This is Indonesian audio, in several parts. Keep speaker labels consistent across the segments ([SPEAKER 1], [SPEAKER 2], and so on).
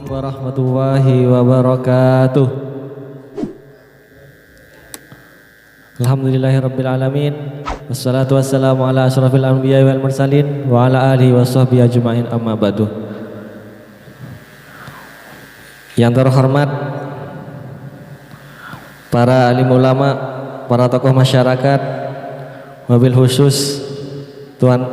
[SPEAKER 1] warahmatullahi wabarakatuh. Alhamdulillahirabbil alamin. Wassalatu wassalamu ala asyrafil anbiya'i wal mursalin wa ala alihi washabbihi ajmain, amma ba'du. Yang terhormat para alim ulama, para tokoh masyarakat, wabil khusus Tuan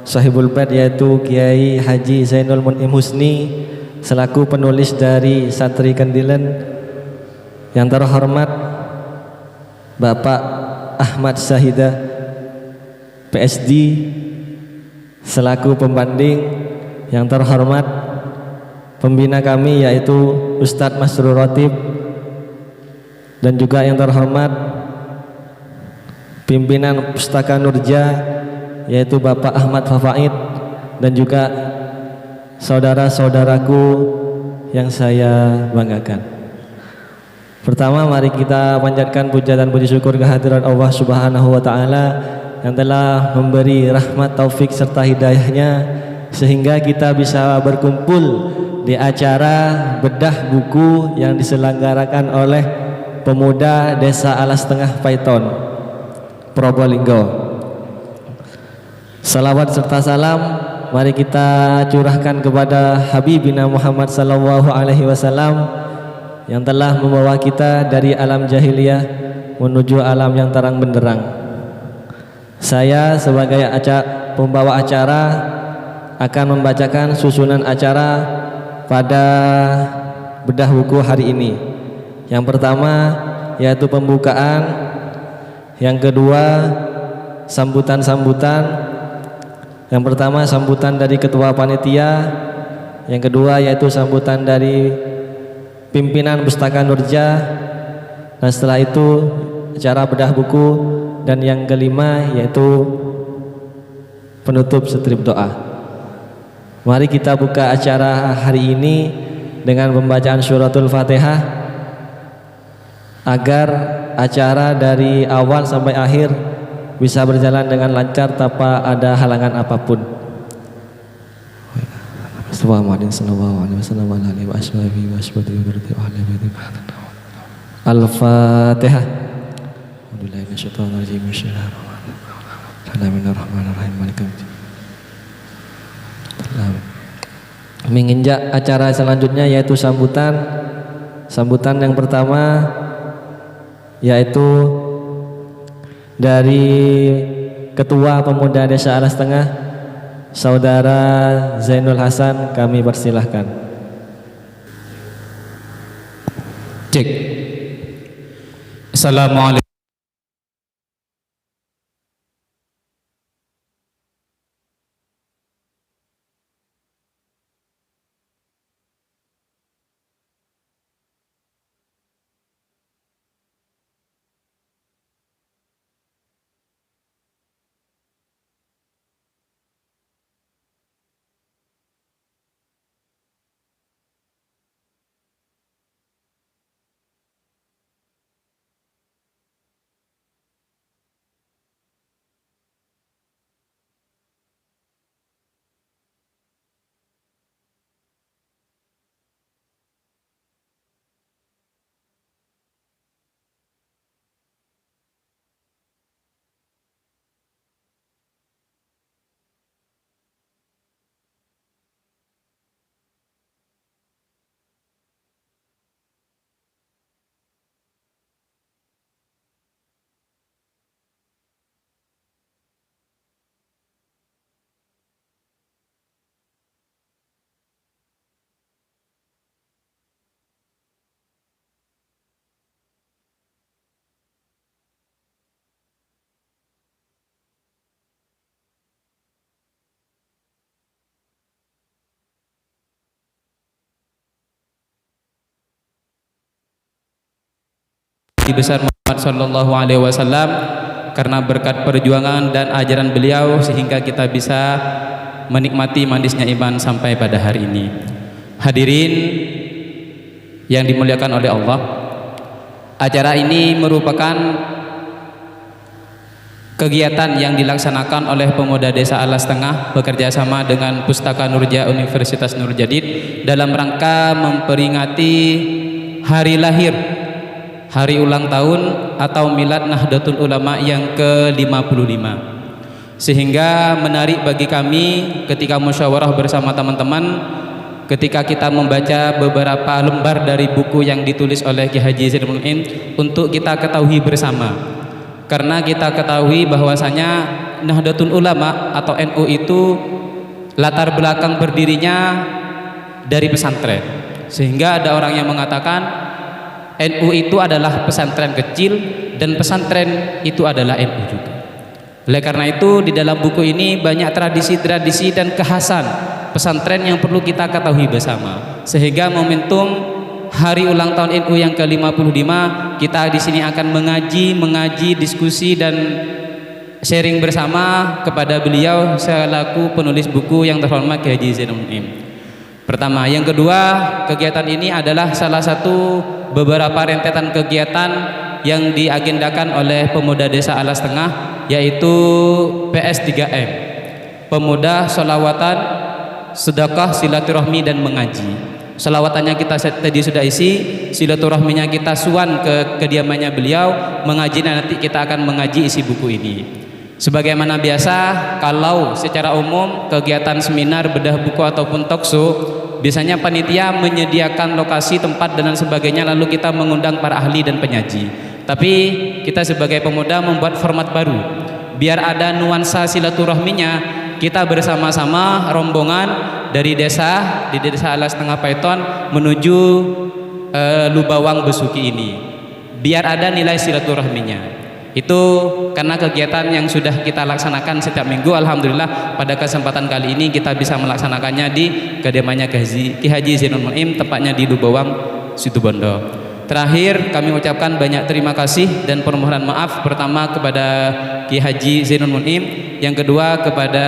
[SPEAKER 1] Sahibul Bait yaitu Kiai Haji Zainul Mun'im Husni selaku penulis dari Santri Kendilen. Yang terhormat Bapak Ahmad Syahidah PSD selaku pembanding. Yang terhormat pembina kami yaitu Ustadz Masrur Rotib, dan juga yang terhormat pimpinan Pustaka Nurja yaitu Bapak Ahmad Fafaid, dan juga saudara-saudaraku yang saya banggakan. Pertama, mari kita panjatkan puja dan puji syukur kehadirat Allah Subhanahu wa taala yang telah memberi rahmat, taufik serta hidayahnya sehingga kita bisa berkumpul di acara bedah buku yang diselenggarakan oleh pemuda Desa Alas Tengah Paiton, Probolinggo. Salawat serta salam mari kita curahkan kepada Habibina Muhammad sallallahu alaihi wasallam yang telah membawa kita dari alam jahiliyah menuju alam yang terang benderang. Saya sebagai pembawa acara akan membacakan susunan acara pada bedah buku hari ini. Yang pertama yaitu pembukaan, yang kedua sambutan-sambutan. Yang pertama sambutan dari ketua panitia, yang kedua yaitu sambutan dari pimpinan Pustaka Nurja, dan setelah itu acara bedah buku, dan yang kelima yaitu penutup strip doa. Mari kita buka acara hari ini dengan pembacaan suratul Fatihah agar acara dari awal sampai akhir bisa berjalan dengan lancar tanpa ada halangan apapun. Al-Fatihah. Menginjak acara selanjutnya yaitu sambutan. Sambutan yang pertama yaitu dari Ketua Pemuda Desa Alas Tengah, Saudara Zainul Hasan, kami persilahkan.
[SPEAKER 2] Cek. Assalamualaikum. Besar Muhammad sallallahu alaihi wasallam, karena berkat perjuangan dan ajaran beliau sehingga kita bisa menikmati manisnya iman sampai pada hari ini. Hadirin yang dimuliakan oleh Allah, acara ini merupakan kegiatan yang dilaksanakan oleh Pemuda Desa Alas Tengah bekerja sama dengan Pustaka Nurja Universitas Nurjadid dalam rangka memperingati hari lahir, hari ulang tahun atau Milad Nahdlatul Ulama yang ke-55. Sehingga menarik bagi kami ketika musyawarah bersama teman-teman, ketika kita membaca beberapa lembar dari buku yang ditulis oleh Ki Haji Zainul Mu'in untuk kita ketahui bersama. Karena kita ketahui bahwasanya Nahdlatul Ulama atau NU itu latar belakang berdirinya dari pesantren. Sehingga ada orang yang mengatakan NU itu adalah pesantren kecil dan pesantren itu adalah NU juga. Oleh karena itu di dalam buku ini banyak tradisi-tradisi dan kekhasan pesantren yang perlu kita ketahui bersama. Sehingga momentum hari ulang tahun NU yang ke-55 kita di sini akan mengaji, diskusi dan sharing bersama kepada beliau selaku penulis buku yang terhormat Ki Haji Zainul Mu'in. Pertama, yang kedua, kegiatan ini adalah salah satu beberapa rentetan kegiatan yang diagendakan oleh Pemuda Desa Alas Tengah, yaitu PS3M, Pemuda Sholawatan, Sedekah, Silaturahmi dan Mengaji. Selawatannya kita tadi sudah isi, silaturahminya kita suan ke kediamannya beliau, mengaji nanti kita akan mengaji isi buku ini. Sebagaimana biasa, kalau secara umum kegiatan seminar, bedah buku ataupun talkshow, biasanya panitia menyediakan lokasi, tempat dan sebagainya, lalu kita mengundang para ahli dan penyaji. Tapi kita sebagai pemuda membuat format baru, biar ada nuansa silaturahminya. Kita bersama-sama rombongan dari desa Alas Tengah Paiton menuju Lubawang Besuki ini, biar ada nilai silaturahminya. Itu karena kegiatan yang sudah kita laksanakan setiap minggu. Alhamdulillah pada kesempatan kali ini kita bisa melaksanakannya di kediamannya Ki Haji Zainul Mu'in, tepatnya di Lubawang, Situbondo. Terakhir kami ucapkan banyak terima kasih dan permohonan maaf, pertama kepada Ki Haji Zainul Mu'in, yang kedua kepada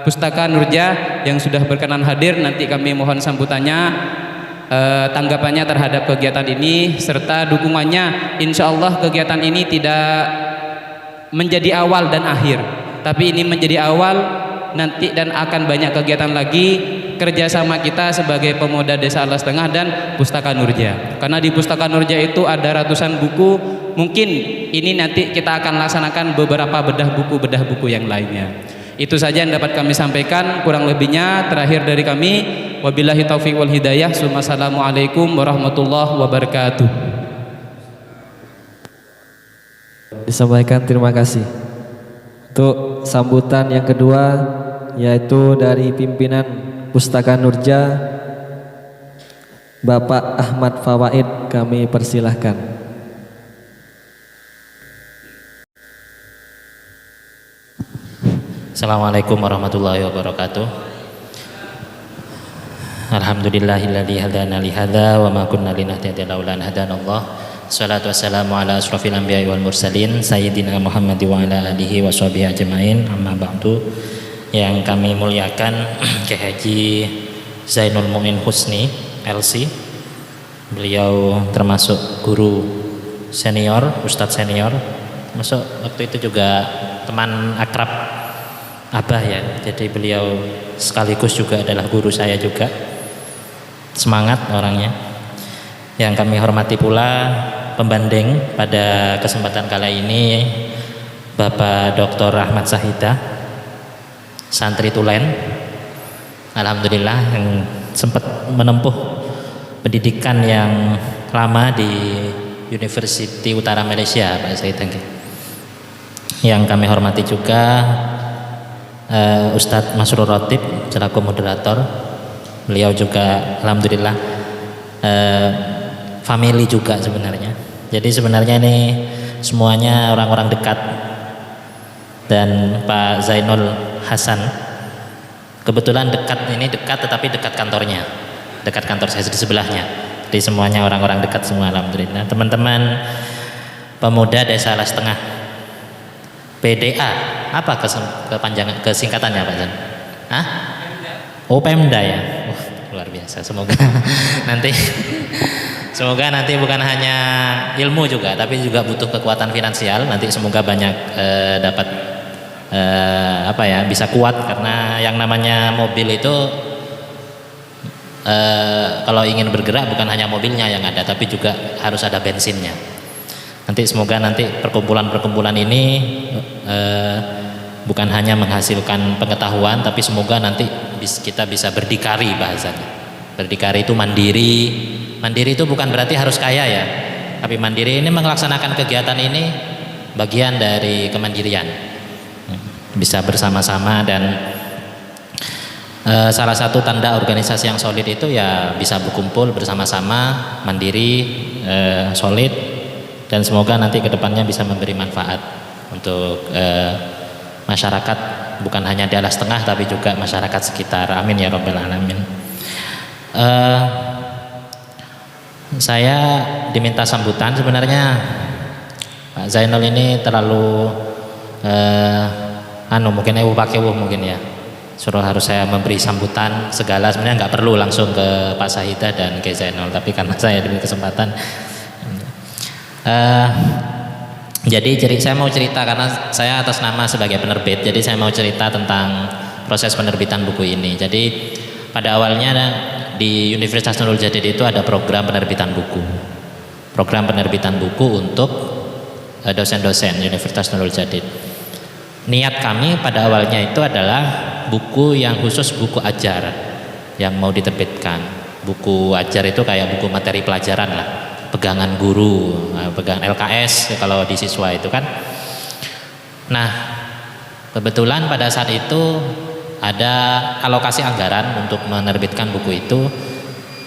[SPEAKER 2] Pustaka Nurja yang sudah berkenan hadir. Nanti kami mohon sambutannya, tanggapannya terhadap kegiatan ini serta dukungannya. Insya Allah kegiatan ini tidak menjadi awal dan akhir, tapi ini menjadi awal nanti dan akan banyak kegiatan lagi kerjasama kita sebagai Pemuda Desa Alas Tengah dan Pustaka Nurja. Karena di Pustaka Nurja itu ada ratusan buku, mungkin ini nanti kita akan laksanakan beberapa bedah buku yang lainnya. Itu saja yang dapat kami sampaikan, kurang lebihnya terakhir dari kami, wabillahi taufiq wal hidayah. Assalamualaikum warahmatullahi wabarakatuh.
[SPEAKER 1] Disampaikan terima kasih. Untuk sambutan yang kedua yaitu dari pimpinan Pustaka Nurja, Bapak Ahmad Fawaid, kami persilahkan.
[SPEAKER 3] Assalamualaikum warahmatullahi wabarakatuh. Alhamdulillahilladzi hadana li hadza wa ma kunna linahtadiya laula an hadanallah. Shalatu wassalamu ala asrofil anbiya'i wal mursalin sayyidina Muhammad wa ala alihi wa sahbihi ajmain. Amma ba'du. Yang kami muliakan Ki Haji Zainul Mu'in Husni LC. Beliau termasuk guru senior, ustadz senior. Masuk waktu itu juga teman akrab Abah ya. Jadi beliau sekaligus juga adalah guru saya juga. Semangat orangnya. Yang kami hormati pula pembanding pada kesempatan kali ini Bapak Dr. Ahmad Sahida, santri Tulen, alhamdulillah yang sempat menempuh pendidikan yang lama di University Utara Malaysia, Pak Said. Yang kami hormati juga Ustadz Masrur Rotib selaku moderator. Beliau juga alhamdulillah family juga sebenarnya. Jadi sebenarnya ini semuanya orang-orang dekat. Dan Pak Zainul Hasan kebetulan dekat tetapi dekat kantornya, dekat kantor saya di sebelahnya. Jadi semuanya orang-orang dekat semua alhamdulillah. Teman-teman Pemuda Desa Alas Tengah, PDA, apa kepanjangan kesingkatannya Pak Zan? Hah? Oh, Pemda ya. Luar biasa. Semoga nanti Semoga nanti bukan hanya ilmu juga, tapi juga butuh kekuatan finansial. Nanti semoga banyak dapat bisa kuat, karena yang namanya mobil itu kalau ingin bergerak bukan hanya mobilnya yang ada, tapi juga harus ada bensinnya. Nanti semoga nanti perkumpulan-perkumpulan ini bukan hanya menghasilkan pengetahuan, tapi semoga nanti kita bisa berdikari bahasanya. Berdikari itu mandiri. Mandiri itu bukan berarti harus kaya ya, tapi mandiri ini melaksanakan kegiatan ini bagian dari kemandirian. Bisa bersama-sama, dan salah satu tanda organisasi yang solid itu ya bisa berkumpul bersama-sama, mandiri, solid, dan semoga nanti kedepannya bisa memberi manfaat untuk masyarakat, bukan hanya di Alas Tengah tapi juga masyarakat sekitar. Amin ya rabbal alamin. Saya diminta sambutan. Sebenarnya Pak Zainal ini terlalu mungkin mungkin ya, suruh harus saya memberi sambutan segala. Sebenarnya nggak perlu langsung ke Pak Sahida dan ke Zainal, tapi karena saya diberi kesempatan. Jadi saya mau cerita, karena saya atas nama sebagai penerbit, jadi saya mau cerita tentang proses penerbitan buku ini. Jadi pada awalnya di Universitas Nurul Jadid itu ada program penerbitan buku. Program penerbitan buku untuk dosen-dosen Universitas Nurul Jadid. Niat kami pada awalnya itu adalah buku yang khusus buku ajar yang mau diterbitkan. Buku ajar itu kayak buku materi pelajaran lah, pegangan guru, pegangan LKS kalau di siswa itu kan. Nah, kebetulan pada saat itu ada alokasi anggaran untuk menerbitkan buku itu,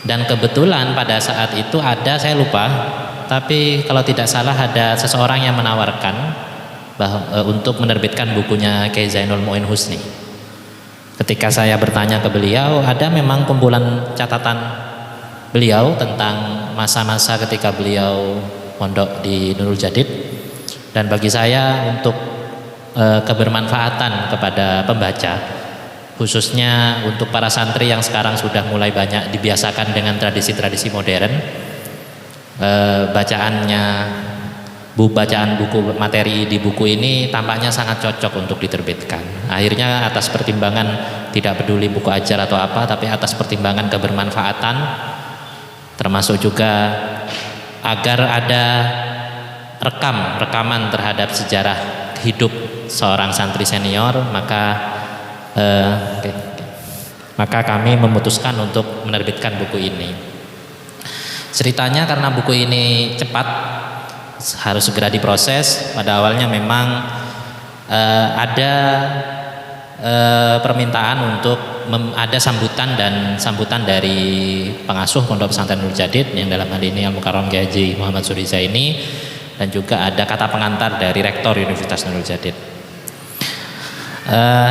[SPEAKER 3] dan kebetulan pada saat itu ada, saya lupa, tapi kalau tidak salah ada seseorang yang menawarkan untuk menerbitkan bukunya Kiai Zainul Mu'in Husni. Ketika saya bertanya ke beliau, ada memang kumpulan catatan beliau tentang masa-masa ketika beliau mondok di Nurul Jadid, dan bagi saya untuk kebermanfaatan kepada pembaca, khususnya untuk para santri yang sekarang sudah mulai banyak dibiasakan dengan tradisi-tradisi modern, bacaan buku materi di buku ini tampaknya sangat cocok untuk diterbitkan. Akhirnya atas pertimbangan tidak peduli buku ajar atau apa, tapi atas pertimbangan kebermanfaatan, termasuk juga agar ada rekaman terhadap sejarah hidup seorang santri senior, maka kami memutuskan untuk menerbitkan buku ini. Ceritanya karena buku ini cepat, harus segera diproses. Pada awalnya memang ada permintaan untuk ada sambutan dari pengasuh Pondok Pesantren Nurul Jadid, yang dalam hal ini Al-Mukarram Kiai Haji Muhammad Suriza ini, dan juga ada kata pengantar dari Rektor Universitas Nurul Jadid.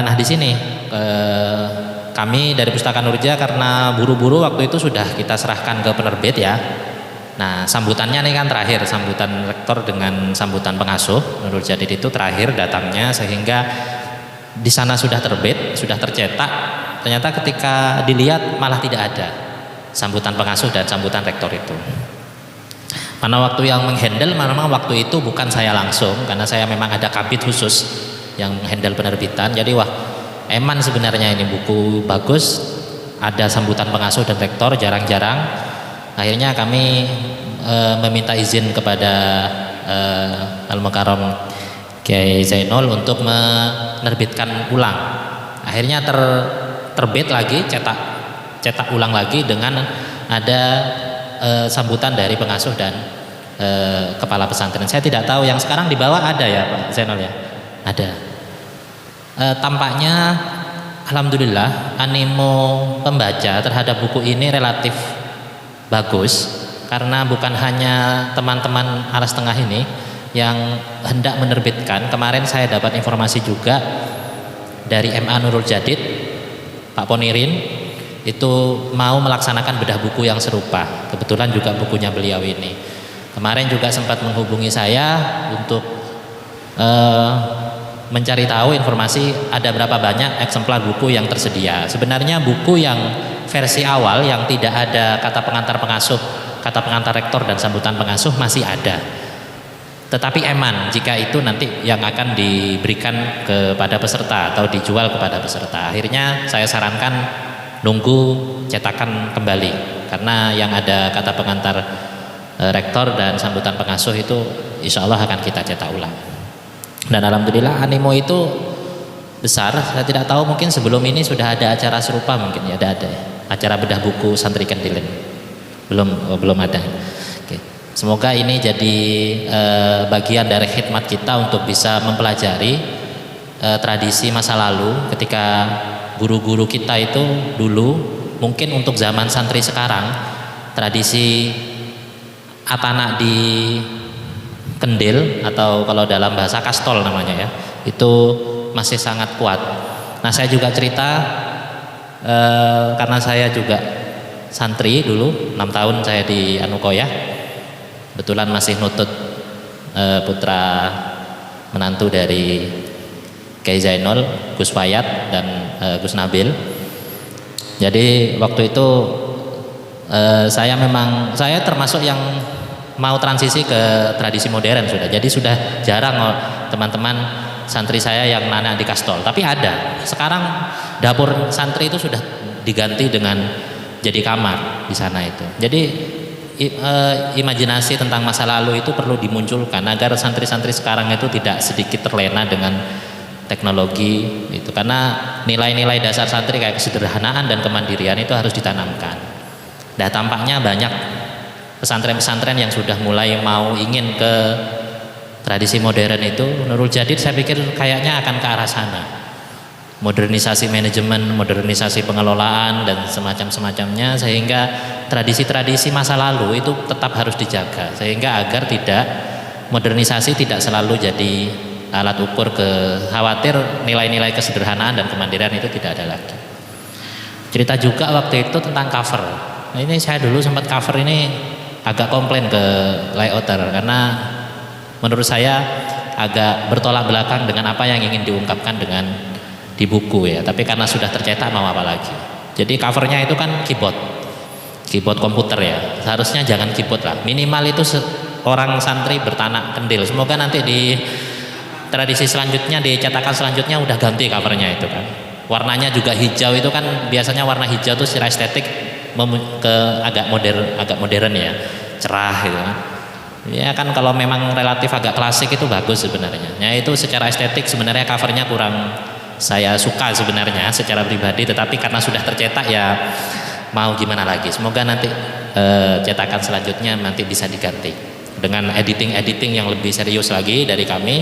[SPEAKER 3] Nah di sini kami dari Pustaka Nurja, karena buru-buru waktu itu sudah kita serahkan ke penerbit ya. Nah sambutannya ini kan terakhir, sambutan rektor dengan sambutan pengasuh Nurul Jadid itu terakhir datangnya, sehingga di sana sudah terbit, sudah tercetak. Ternyata ketika dilihat malah tidak ada sambutan pengasuh dan sambutan rektor itu. Mana waktu yang menghandle, memang waktu itu bukan saya langsung, karena saya memang ada kabit khusus yang menghandle penerbitan. Jadi eman sebenarnya ini buku bagus, ada sambutan pengasuh dan rektor, jarang-jarang. Akhirnya kami meminta izin kepada Al-Mukarram Kiai Zainul untuk menerbitkan ulang. Akhirnya terbit lagi, cetak ulang lagi dengan ada sambutan dari pengasuh dan kepala pesantren. Saya tidak tahu yang sekarang di bawah ada ya Pak Zainul ya? Ada. Tampaknya alhamdulillah animo pembaca terhadap buku ini relatif bagus, karena bukan hanya teman-teman Alas Tengah ini yang hendak menerbitkan. Kemarin saya dapat informasi juga dari MA Nurul Jadid, Pak Ponirin itu mau melaksanakan bedah buku yang serupa. Kebetulan juga bukunya beliau ini. Kemarin juga sempat menghubungi saya untuk mencari tahu informasi ada berapa banyak eksemplar buku yang tersedia. Sebenarnya buku yang versi awal yang tidak ada kata pengantar pengasuh kata pengantar rektor dan sambutan pengasuh masih ada. Tetapi eman jika itu nanti yang akan diberikan kepada peserta atau dijual kepada peserta. Akhirnya saya sarankan nunggu cetakan kembali, karena yang ada kata pengantar rektor dan sambutan pengasuh itu insya Allah akan kita cetak ulang. Dan alhamdulillah animo itu besar. Saya tidak tahu, mungkin sebelum ini sudah ada acara serupa, mungkin ya ada acara bedah buku santri Kendilen. Belum ada. Oke. Semoga ini jadi bagian dari khidmat kita untuk bisa mempelajari tradisi masa lalu ketika guru-guru kita itu dulu, mungkin untuk zaman santri sekarang tradisi atanak di kendil atau kalau dalam bahasa kastol namanya ya, itu masih sangat kuat. Nah, saya juga cerita karena saya juga santri dulu 6 tahun saya di Anukoya, kebetulan masih nutut putra menantu dari Kiai Zainul, Gus Fayat dan Gus Nabil. Jadi waktu itu saya termasuk yang mau transisi ke tradisi modern sudah. Jadi sudah jarang teman-teman santri saya yang anak di kastol. Tapi ada. Sekarang dapur santri itu sudah diganti dengan jadi kamar di sana itu. Jadi imajinasi tentang masa lalu itu perlu dimunculkan agar santri-santri sekarang itu tidak sedikit terlena dengan teknologi itu, karena nilai-nilai dasar santri kayak kesederhanaan dan kemandirian itu harus ditanamkan. Nah, tampaknya banyak pesantren-pesantren yang sudah mulai mau ingin ke tradisi modern itu. Nurul Jadid saya pikir kayaknya akan ke arah sana. Modernisasi manajemen, modernisasi pengelolaan dan semacam-semacamnya, sehingga tradisi-tradisi masa lalu itu tetap harus dijaga, sehingga agar tidak modernisasi tidak selalu jadi alat ukur khawatir nilai-nilai kesederhanaan dan kemandirian itu tidak ada lagi. Cerita juga waktu itu tentang cover. Nah, ini saya dulu sempat cover ini agak komplain ke layouter karena menurut saya agak bertolak belakang dengan apa yang ingin diungkapkan dengan di buku ya. Tapi karena sudah tercetak mau apa lagi. Jadi covernya itu kan keyboard komputer ya. Seharusnya jangan keyboard lah. Minimal itu orang santri bertanak kendil. Semoga nanti di tradisi selanjutnya, di cetakan selanjutnya udah ganti covernya itu kan. Warnanya juga hijau, itu kan biasanya warna hijau tuh secara estetik ke agak modern ya, cerah gitu kan. Ya kan kalau memang relatif agak klasik itu bagus sebenarnya. Ya itu secara estetik sebenarnya covernya kurang saya suka sebenarnya secara pribadi, tetapi karena sudah tercetak ya mau gimana lagi. Semoga nanti cetakan selanjutnya nanti bisa diganti dengan editing yang lebih serius lagi dari kami.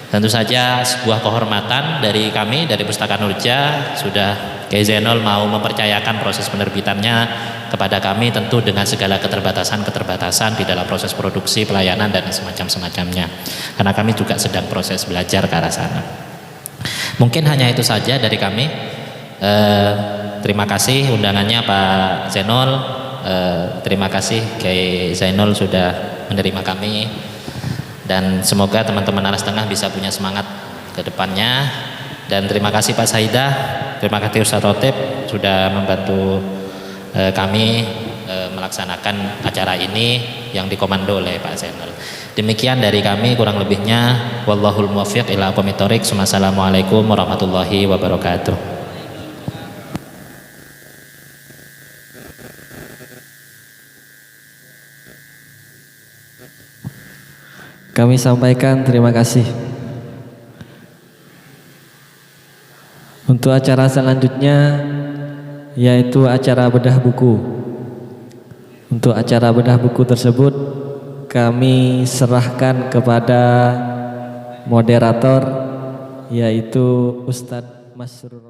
[SPEAKER 3] Tentu saja sebuah kehormatan dari kami, dari Pustaka Nurja, sudah Kiai Zainul mau mempercayakan proses penerbitannya kepada kami, tentu dengan segala keterbatasan di dalam proses produksi, pelayanan dan semacamnya. Karena kami juga sedang proses belajar ke arah sana. Mungkin hanya itu saja dari kami. Terima kasih undangannya Pak Zainul. Terima kasih Kiai Zainul sudah menerima kami. Dan semoga teman-teman Alas Tengah bisa punya semangat ke depannya. Dan terima kasih Pak Saidah, terima kasih Ustaz Rotib sudah membantu kami melaksanakan acara ini yang dikomando oleh Pak Zainul. Demikian dari kami, kurang lebihnya wallahul muwaffiq ila aqwamit thoriq. Wassalamualaikum warahmatullahi wabarakatuh.
[SPEAKER 1] Kami sampaikan terima kasih. Untuk acara selanjutnya yaitu acara bedah buku. Untuk acara bedah buku tersebut kami serahkan kepada moderator yaitu Ustadz Masrur.